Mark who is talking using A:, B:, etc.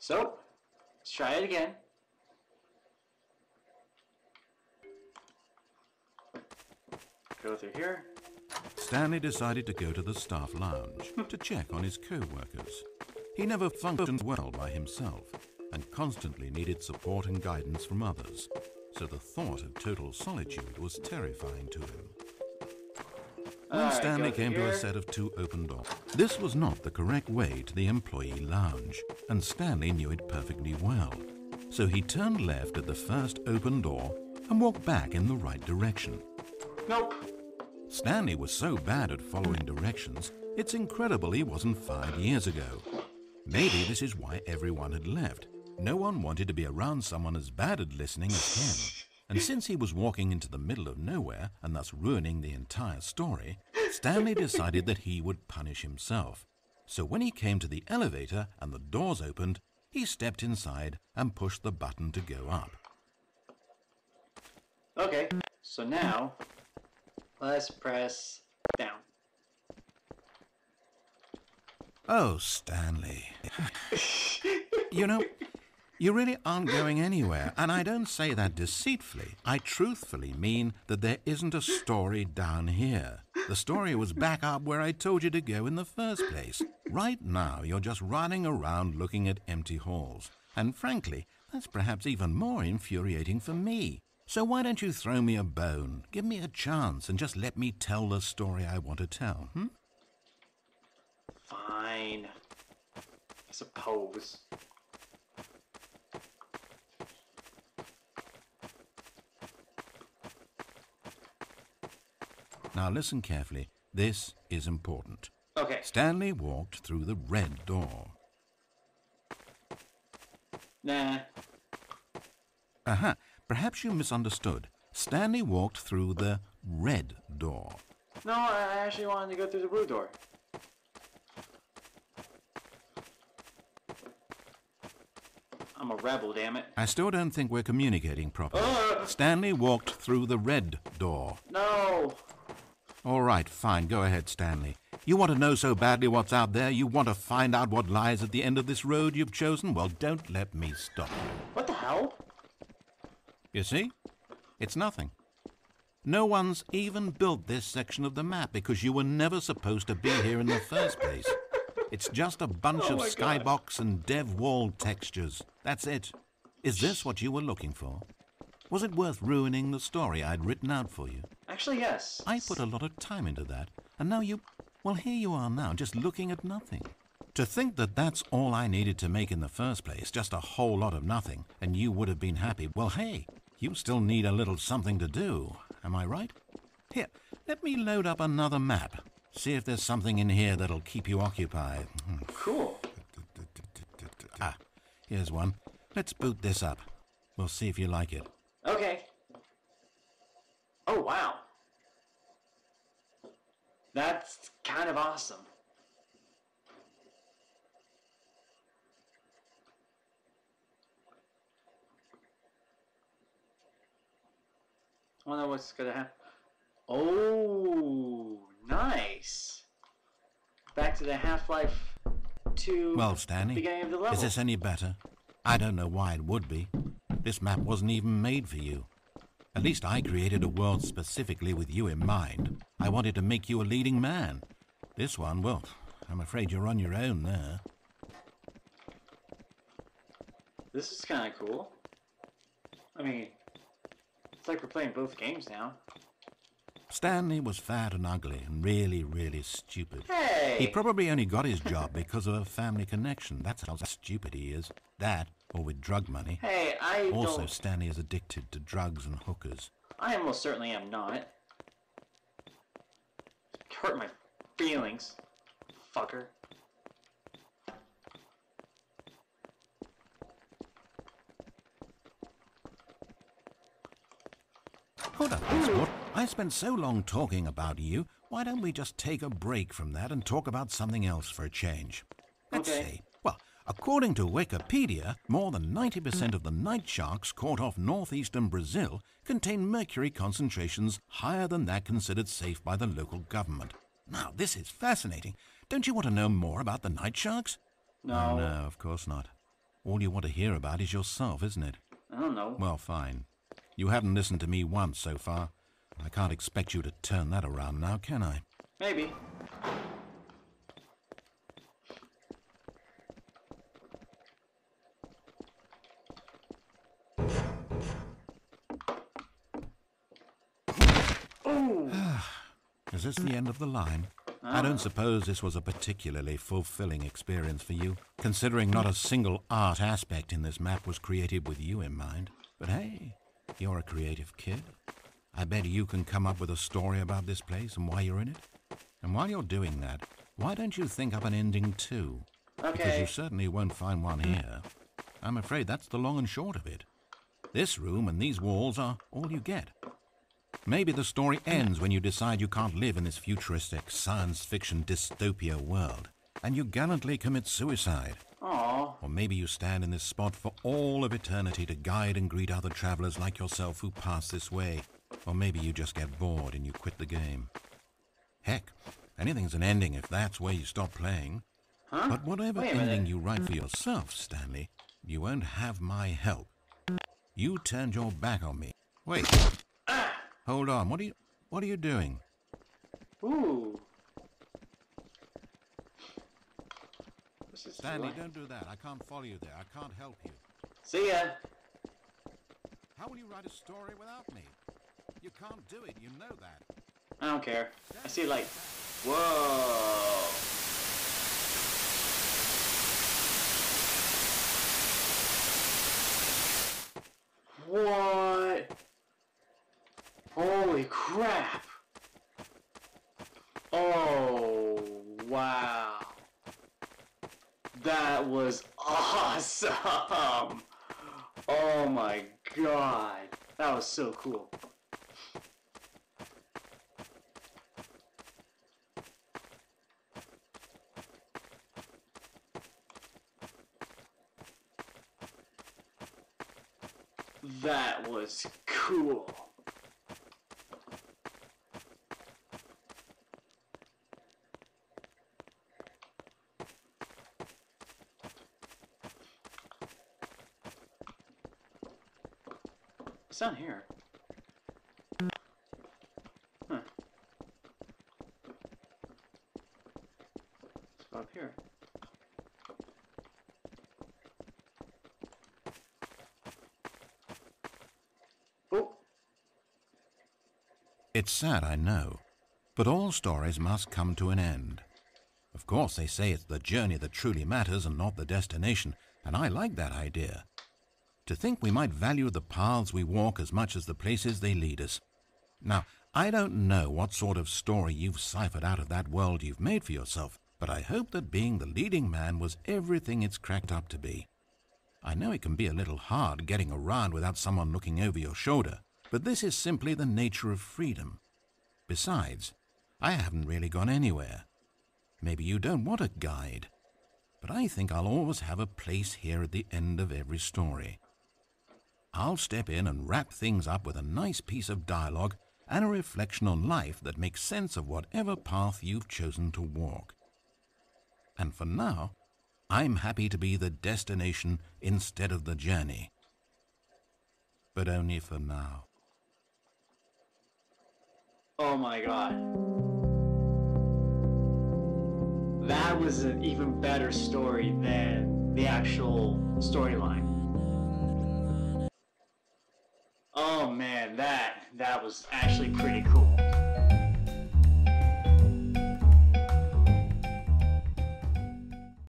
A: So, let's try it again. Go through here.
B: Stanley decided to go to the staff lounge to check on his co-workers. He never functioned well by himself and constantly needed support and guidance from others, so the thought of total solitude was terrifying to him. When Stanley came to a set of 2 open doors, this was not the correct way to the employee lounge, and Stanley knew it perfectly well. So he turned left at the first open door and walked back in the right direction.
A: Nope.
B: Stanley was so bad at following directions, it's incredible he wasn't 5 years ago. Maybe this is why everyone had left. No one wanted to be around someone as bad at listening as him. And since he was walking into the middle of nowhere and thus ruining the entire story, Stanley decided that he would punish himself. So when he came to the elevator and the doors opened, he stepped inside and pushed the button to go up.
A: Okay, so now let's press down.
B: Oh, Stanley. You know, you really aren't going anywhere, and I don't say that deceitfully. I truthfully mean that there isn't a story down here. The story was back up where I told you to go in the first place. Right now, you're just running around looking at empty halls. And frankly, that's perhaps even more infuriating for me. So why don't you throw me a bone, give me a chance, and just let me tell the story I want to tell,
A: Fine. I suppose.
B: Now listen carefully. This is important.
A: Okay.
B: Stanley walked through the red door.
A: Nah.
B: Perhaps you misunderstood. Stanley walked through the red door.
A: No, I actually wanted to go through the blue door. I'm a rebel, damn it.
B: I still don't think we're communicating properly. Stanley walked through the red door.
A: No!
B: All right, fine. Go ahead, Stanley. You want to know so badly what's out there? You want to find out what lies at the end of this road you've chosen? Well, don't let me stop you.
A: What the hell?
B: You see? It's nothing. No one's even built this section of the map because you were never supposed to be here in the first place. It's just a bunch of skybox and dev wall textures. That's it. Is this what you were looking for? Was it worth ruining the story I'd written out for you?
A: Actually, yes.
B: I put a lot of time into that, and now well, here you are now, just looking at nothing. To think that that's all I needed to make in the first place, just a whole lot of nothing, and you would have been happy. Well, hey, you still need a little something to do. Am I right? Here, let me load up another map. See if there's something in here that'll keep you occupied.
A: Cool.
B: Here's one. Let's boot this up. We'll see if you like it.
A: Okay. Oh, wow. That's kind of awesome. I wonder what's gonna happen. Oh, nice. Back to the Half-Life 2
B: well, Stanley,
A: beginning of the level.
B: Is this any better? I don't know why it would be. This map wasn't even made for you. At least I created a world specifically with you in mind. I wanted to make you a leading man. This one, well, I'm afraid you're on your own there.
A: This is kind of cool. I mean, it's like we're playing both games now.
B: Stanley was fat and ugly and really, really stupid.
A: Hey!
B: He probably only got his job because of a family connection. That's how stupid he is. That, or with drug money.
A: Hey,
B: Also, Stanley is addicted to drugs and hookers.
A: I most certainly am not. Hurt my feelings, fucker.
B: Hold up, Sport. I spent so long talking about you. Why don't we just take a break from that and talk about something else for a change? Let's see. Well, according to Wikipedia, more than 90% of the night sharks caught off northeastern Brazil contain mercury concentrations higher than that considered safe by the local government. Now, this is fascinating. Don't you want to know more about the night sharks?
A: No.
B: No, of course not. All you want to hear about is yourself, isn't it?
A: I don't know.
B: Well, fine. You haven't listened to me once so far. I can't expect you to turn that around now, can I?
A: Maybe. Oh!
B: Is this the end of the line? I don't suppose this was a particularly fulfilling experience for you, considering not a single art aspect in this map was created with you in mind. But hey, you're a creative kid. I bet you can come up with a story about this place and why you're in it. And while you're doing that, why don't you think up an ending too?
A: Okay.
B: Because you certainly won't find one here. I'm afraid that's the long and short of it. This room and these walls are all you get. Maybe the story ends when you decide you can't live in this futuristic science fiction dystopia world, and you gallantly commit suicide.
A: Aww.
B: Or maybe you stand in this spot for all of eternity to guide and greet other travelers like yourself who pass this way. Or maybe you just get bored and you quit the game. Heck, anything's an ending if that's where you stop playing.
A: Huh?
B: But whatever ending you write for yourself, Stanley, you won't have my help. You turned your back on me. Wait. Hold on. What are you doing?
A: Ooh.
B: Stanley, don't do that. I can't follow you there. I can't help you.
A: See ya.
B: How will you write a story without me? You can't do it. You know that.
A: I don't care. I see like, whoa. What? Holy crap. Oh, wow. That was awesome. Oh my god. That was so cool. That was cool. It's down here. Huh. Let's go up here. Oh.
B: It's sad, I know, but all stories must come to an end. Of course, they say it's the journey that truly matters and not the destination, and I like that idea. To think we might value the paths we walk as much as the places they lead us. Now, I don't know what sort of story you've ciphered out of that world you've made for yourself, but I hope that being the leading man was everything it's cracked up to be. I know it can be a little hard getting around without someone looking over your shoulder, but this is simply the nature of freedom. Besides, I haven't really gone anywhere. Maybe you don't want a guide, but I think I'll always have a place here at the end of every story. I'll step in and wrap things up with a nice piece of dialogue and a reflection on life that makes sense of whatever path you've chosen to walk. And for now, I'm happy to be the destination instead of the journey. But only for now.
A: Oh my god. That was an even better story than the actual storyline. Oh man, that was actually pretty cool.